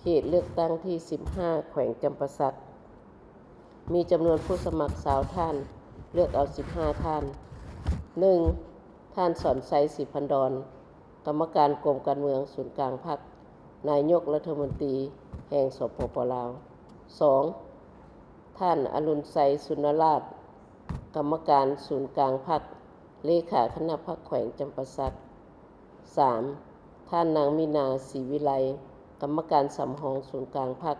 ขตเลือกตั้งที่ 15 แขวงจำปาสักมีจำนวนผู้สมัคร20 ท่าน เลือกเอา 15 ท่าน 1. ท่านสอนไซศรีพันดร กรรมการกรมการเมืองศูนย์กลางพรรค นายกรัฐมนตรีแห่งสปป.ลาว 2. ท่านอรุณไซสุนราช กรรมการศูนย์กลางพรรค เลขาคณะพรรคแขวงจำปาสัก 3. ท่านนางมีนาศรีวิไล กรรมการสำรองศูนย์กลางพรรค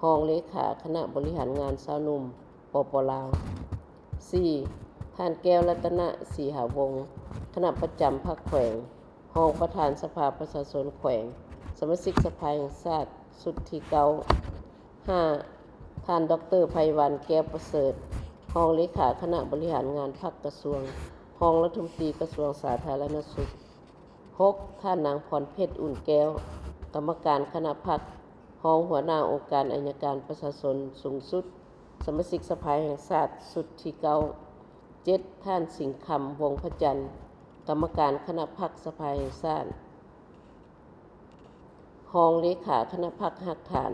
รองเลขาคณะบริหารงานสาวหนุ่มปป.ลาว 4. ท่านแก้วรัตนศรีหาวงศ์ คณะประจำพรรคแขวง รองประธานสภาประชาชนแขวง สมาชิกสภาแห่งชาติสุดที่ 9 5. ท่านดร.ไพวันแก้วประเสริฐ รองเลขาคณะบริหารงานพรรคกระทรวง รองรัฐมนตรีกระทรวงสาธารณสุข 6. ท่านนางพรเพชรอุ่นแก้ว กรรมการคณะพรรค รองหัวหน้าองค์การอัยการประชาชนสูงสุด สมาชิกสภาแห่งชาติสุดที่ 9 7. ท่านสิงห์คำวงศ์พระจันทร์ กรรมการคณะพรรคสภาแห่งชาติ รองเลขาคณะพรรคหักฐาน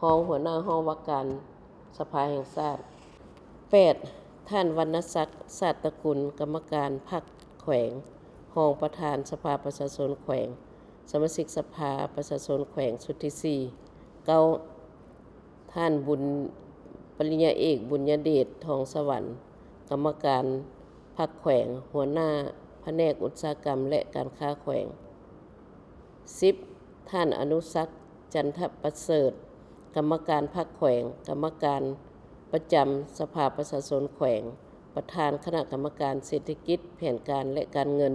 รองหัวหน้าห้องว่าการสภาแห่งชาติ 8. ท่านวรรณศักดิ์ศาสตรกุล กรรมการพรรคแขวง รองประธานสภาประชาชนแขวง สมาชิกสภาประชาชนแขวงสุดที่ 4 9. ท่านบุญปริญญาเอกบุญญเดชทองสวรรค์ กรรมการพรรคแขวง หัวหน้าแผนกอุตสาหกรรมและการค้าแขวง 10. ท่านอนุสักดิ์จันทประเสริฐ กรรมการพรรคแขวง กรรมการประจำสภาประชาชนแขวง ประธานคณะกรรมการเศรษฐกิจแผนการและการเงิน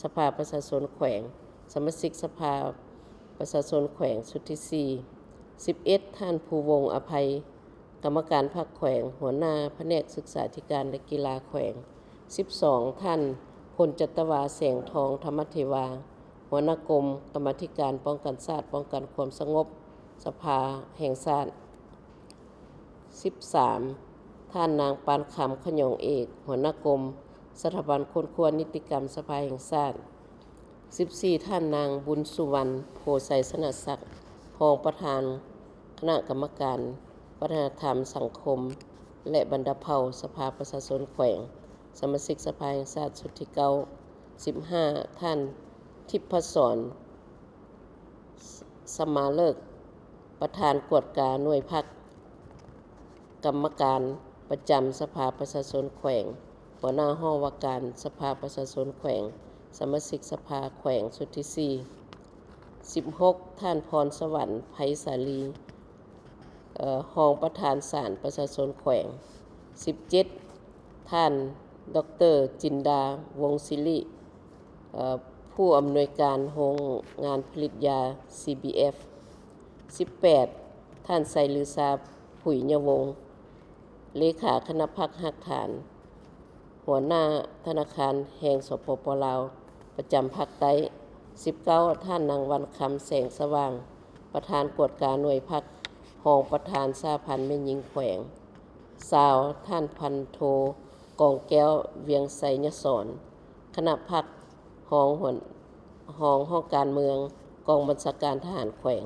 สภาประชาชนแขวง สมาชิกสภาประชาชนแขวงสุดที่ 4 11. ท่านภูวงศ์อภัย กรรมการพรรคแขวง หัวหน้าแผนกศึกษาธิการและกีฬาแขวง 12. ท่านพลจัตวาแสงทองธรรมเทวา หัวหน้ากรมกรรมาธิการป้องกันชาติป้องกันความสงบสภาแห่งชาติ 13. ท่านนางปานคำขยงเอก หัวหน้ากรมสถาบันค้นคว้านิติกรรมสภาแห่งชาติ 14. ท่านนางบุญสุวรรณโพไสสนศักดิ์ รองประธานคณะกรรมการวัฒนธรรมสังคมและบรรดาเผ่าสภาประชาชนแขวง สมาชิกสภาแห่งชาติสุดที่ 9 15. ท่านทิพศรสมาเลิก ประธานกวดกาหน่วยพรรค กรรมการประจำสภาประชาชนแขวง หัวหน้าห้องว่าการสภาประชาชนแขวง สมาชิกสภาแขวงสุดที่ 4 16. ท่านพรสวรรค์ไพศาลีรองประธานศาลประชาชนแขวง 17. ท่านดร.จินดาวงศ์ศิริผู้อำนวยการโรงงานผลิตยา CBF 18. ท่านไซลือซาผุยยวงศ์ เลขาคณะพรรคหักฐาน หัวหน้าธนาคารแห่งสปป.ลาว ประจำภาคใต้ 19. ท่านนางวันคำแสงสว่าง ประธานกวดกาหน่วยพรรค รองประธานสหพันธ์แม่หญิงแขวง 20. ท่านพันโทกองแก้วเวียงไสยศร คณะพรรค รองห้องการเมืองกองบัญชาการทหารแขวง